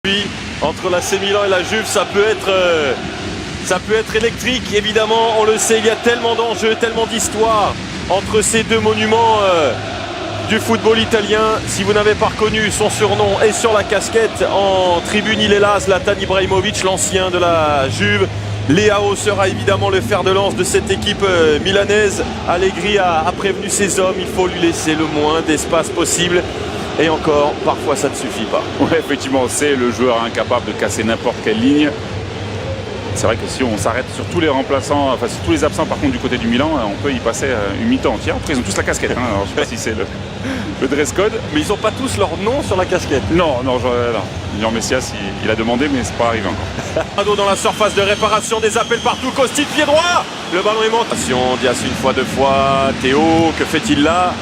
Puis, entre l'AC Milan et la Juve, ça peut être électrique, évidemment, on le sait, il y a tellement d'enjeux, tellement d'histoires entre ces deux monuments du football italien. Si vous n'avez pas reconnu son surnom et sur la casquette, en tribune il est là, Zlatan Ibrahimovic, l'ancien de la Juve. Leao sera évidemment le fer de lance de cette équipe milanaise. Allegri a prévenu ses hommes, il faut lui laisser le moins d'espace possible. Et encore, parfois ça ne suffit pas. Ouais, effectivement, c'est le joueur incapable de casser n'importe quelle ligne. C'est vrai que si on s'arrête sur tous les remplaçants, enfin sur tous les absents par contre du côté du Milan, on peut y passer une mi-temps entière. Après ils ont tous la casquette, hein. Alors, je ne sais pas si c'est le dress code. Mais ils n'ont pas tous leur nom sur la casquette. Non. Jean Messias, il a demandé mais c'est pas arrivé encore. Ado dans la surface de réparation, des appels partout, Kostic pied droit. Le ballon est monté. Attention, Dias une fois, deux fois, Théo, que fait-il là?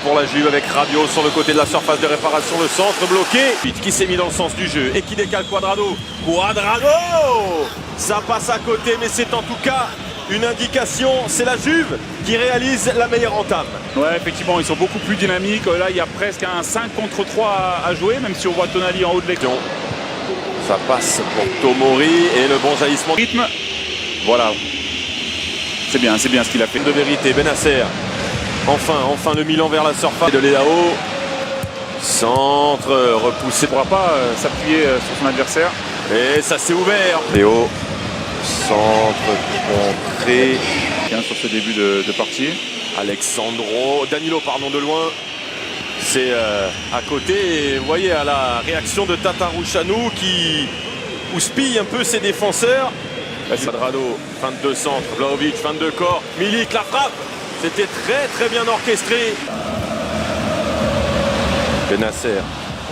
Pour la Juve avec Rabiot sur le côté de la surface de réparation, le centre bloqué. Qui s'est mis dans le sens du jeu et qui décale Cuadrado. Ça passe à côté, mais c'est en tout cas une indication. C'est la Juve qui réalise la meilleure entame. Ouais, effectivement, ils sont beaucoup plus dynamiques. Là, il y a presque un 5 contre 3 à jouer, même si on voit Tonali en haut de l'écran. Ça passe pour Tomori et le bon jaillissement. Rythme, voilà. C'est bien ce qu'il a fait. De vérité, Bennacer. Enfin le Milan vers la surface de Leao. Centre repoussé. Il ne pourra pas s'appuyer sur son adversaire. Et ça s'est ouvert. Léo. Centre contré. Bien sur ce début de partie. Danilo, pardon, de loin. C'est à côté. Et vous voyez à la réaction de Tatarusanu qui houspille un peu ses défenseurs. Cuadrado, 22 centres. Vlahovic, 22 corps. Milik, la frappe. C'était très bien orchestré. Bennacer.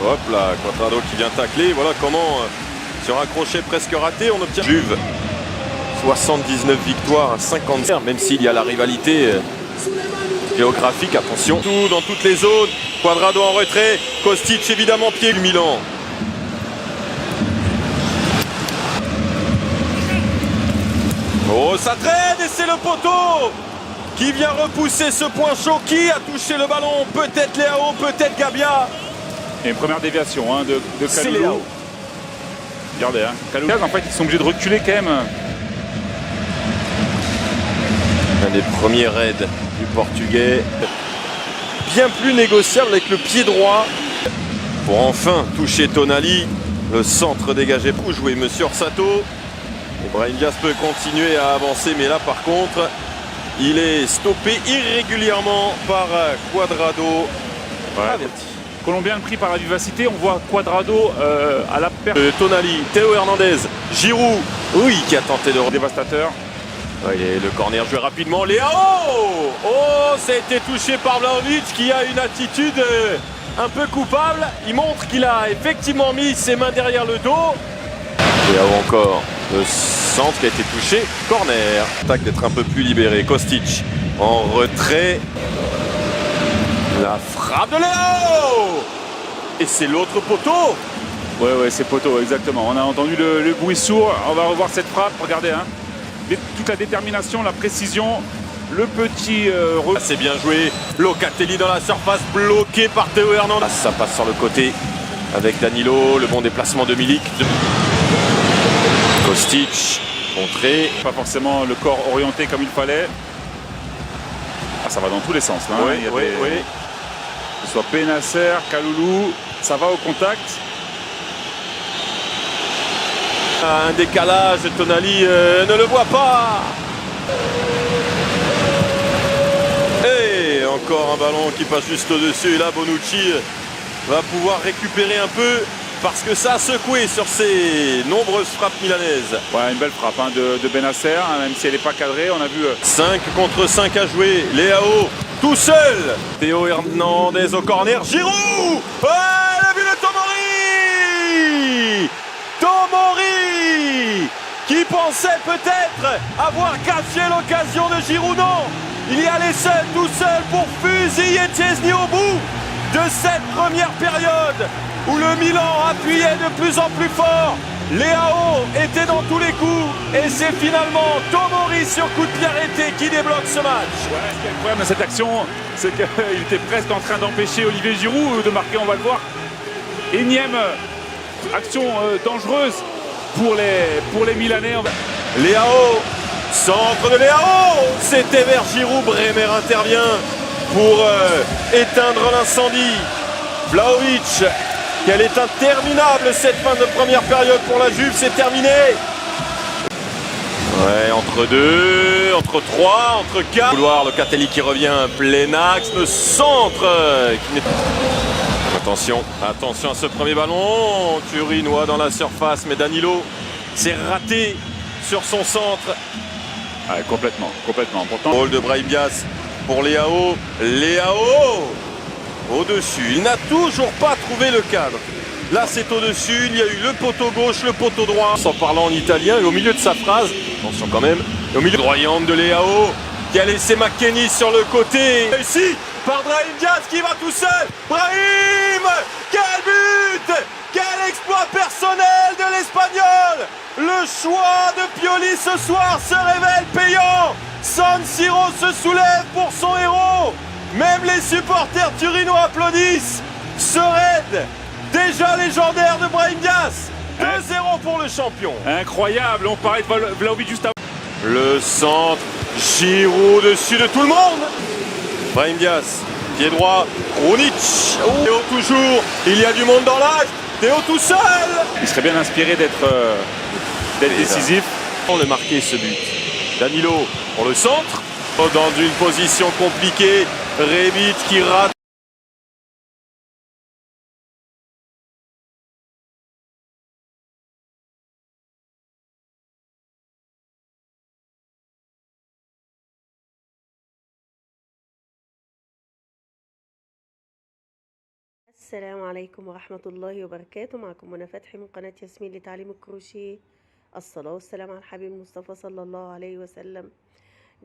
Hop là, Cuadrado qui vient tacler. Voilà comment, sur un crochet presque raté, on obtient. Juve, 79 victoires à 50. Même s'il y a la rivalité géographique, attention. Tout dans toutes les zones. Cuadrado en retrait. Kostic évidemment pied du Milan. Oh, ça traîne et c'est le poteau qui vient repousser ce point chaud. Qui a touché le ballon? Peut-être Leao, peut-être Gabia. Et une première déviation de Kalulu. Regardez, Kalulu, en fait, ils sont obligés de reculer quand même. Un des premiers raids du Portugais. Bien plus négociable avec le pied droit. Pour enfin toucher Tonali. Le centre dégagé pour jouer Monsieur Orsato. Brahim Diaz peut continuer à avancer, mais là par contre, il est stoppé irrégulièrement par Cuadrado. Ouais. Colombien pris par la vivacité, on voit Cuadrado à la perte. Tonali, Théo Hernandez, Giroud, oui, qui a tenté de... Dévastateur. Ouais, le corner joué rapidement, Leao. Oh, ça a été touché par Vlahovic qui a une attitude un peu coupable. Il montre qu'il a effectivement mis ses mains derrière le dos. Leao encore, le centre qui a été touché, corner. Attaque d'être un peu plus libéré, Kostic en retrait. La frappe de Leao. Et c'est l'autre poteau. Ouais, c'est poteau, exactement. On a entendu le bruit sourd. On va revoir cette frappe, regardez. Toute la détermination, la précision, le petit... C'est bien joué. Locatelli dans la surface, bloqué par Théo Hernandez. Ça passe sur le côté avec Danilo, le bon déplacement de Milik. Kostic, contré. Pas forcément le corps orienté comme il fallait. Ah, ça va dans tous les sens. Là, oui. Que ce soit Bennacer, Kalulu, ça va au contact. Un décalage, Tonali ne le voit pas. Et encore un ballon qui passe juste au-dessus. Et là, Bonucci va pouvoir récupérer un peu parce que ça a secoué sur ces nombreuses frappes milanaises. Ouais, une belle frappe de Bennacer, même si elle n'est pas cadrée. On a vu 5 contre 5 à jouer. Leao tout seul. Théo Hernandez au corner. Giroud. Le but de Tomori. Tomori qui pensait peut-être avoir caché l'occasion de Giroud. Non, il y allait seul, tout seul pour fusiller Szczesny au bout de cette première période où le Milan appuyait de plus en plus fort. Leao était dans tous les coups et c'est finalement Tomori sur coup de pied arrêté qui débloque ce match. Ouais, ce qui est incroyable dans cette action, c'est qu'il était presque en train d'empêcher Olivier Giroud de marquer, on va le voir. Énième Action dangereuse pour les Milanais. Leao, centre de Leao, c'était vers Giroud. Bremer intervient pour éteindre l'incendie. Vlahovic, quelle est interminable cette fin de première période pour la Juve, c'est terminé. Ouais, entre deux, entre trois, entre quatre. Couloir, Locatelli qui revient, plein axe, le centre qui n'est pas... Attention, attention à ce premier ballon. Turinois dans la surface, mais Danilo s'est raté sur son centre. Ah, complètement. Pourtant, Rôle de Brahim Diaz pour Leao. Leao au-dessus. Il n'a toujours pas trouvé le cadre. Là, c'est au-dessus. Il y a eu le poteau gauche, le poteau droit. En parlant en italien, et au milieu de sa phrase, attention quand même, et au milieu droyante de Leao qui a laissé McKennie sur le côté. Réussi par Brahim Diaz qui va tout seul. Brahim, quel but! Quel exploit personnel de l'Espagnol! Le choix de Pioli ce soir se révèle payant. San Siro se soulève pour son héros. Même les supporters turinois applaudissent. Ce raid déjà légendaire de Brahim Diaz. 2-0 pour le champion. incroyable, on parlait de Vlahovic juste avant. Le centre, Giroud dessus de tout le monde. Brahim Diaz, pied droit, Krunic. Théo toujours, il y a du monde dans l'axe. Théo tout seul. Il serait bien inspiré d'être décisif. On a marqué ce but. Danilo pour le centre. Dans une position compliquée. Rebic qui rate. السلام عليكم ورحمة الله وبركاته. معكم منى فتحي من قناة ياسمين لتعليم الكروشيه. الصلاة والسلام على الحبيب المصطفى صلى الله عليه وسلم.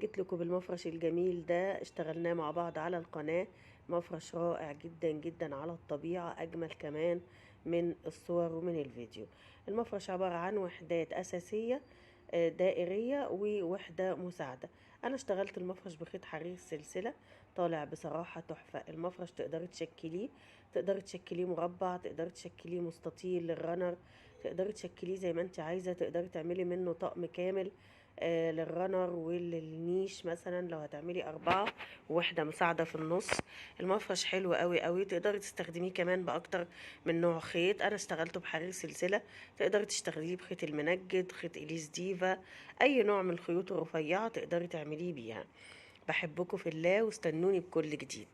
جيت لكم بالمفرش الجميل ده، اشتغلناه مع بعض على القناة. مفرش رائع جدا جدا على الطبيعة، أجمل كمان من الصور ومن الفيديو. المفرش عبارة عن وحدات أساسية دائرية ووحدة مساعدة. أنا اشتغلت المفرش بخيط حرير سلسلة، طالع بصراحة تحفة. المفرش تقدري تشكليه مربع، تقدري تشكليه مستطيل للرنر، تقدري تشكليه زي ما انت عايزة. تقدري تعملي منه طقم كامل للرنر وللنيش مثلا لو هتعملي 4 ووحدة مساعدة في النص. المفرش حلو قوي قوي، تقدري تستخدميه كمان بأكتر من نوع خيط. انا اشتغلته بحرير سلسلة، تقدري تشتغليه بخيط المنجد، خيط اليس ديفا، اي نوع من الخيوط الرفيعة تقدري تعمليه بيها. بحبكم في الله واستنوني بكل جديد.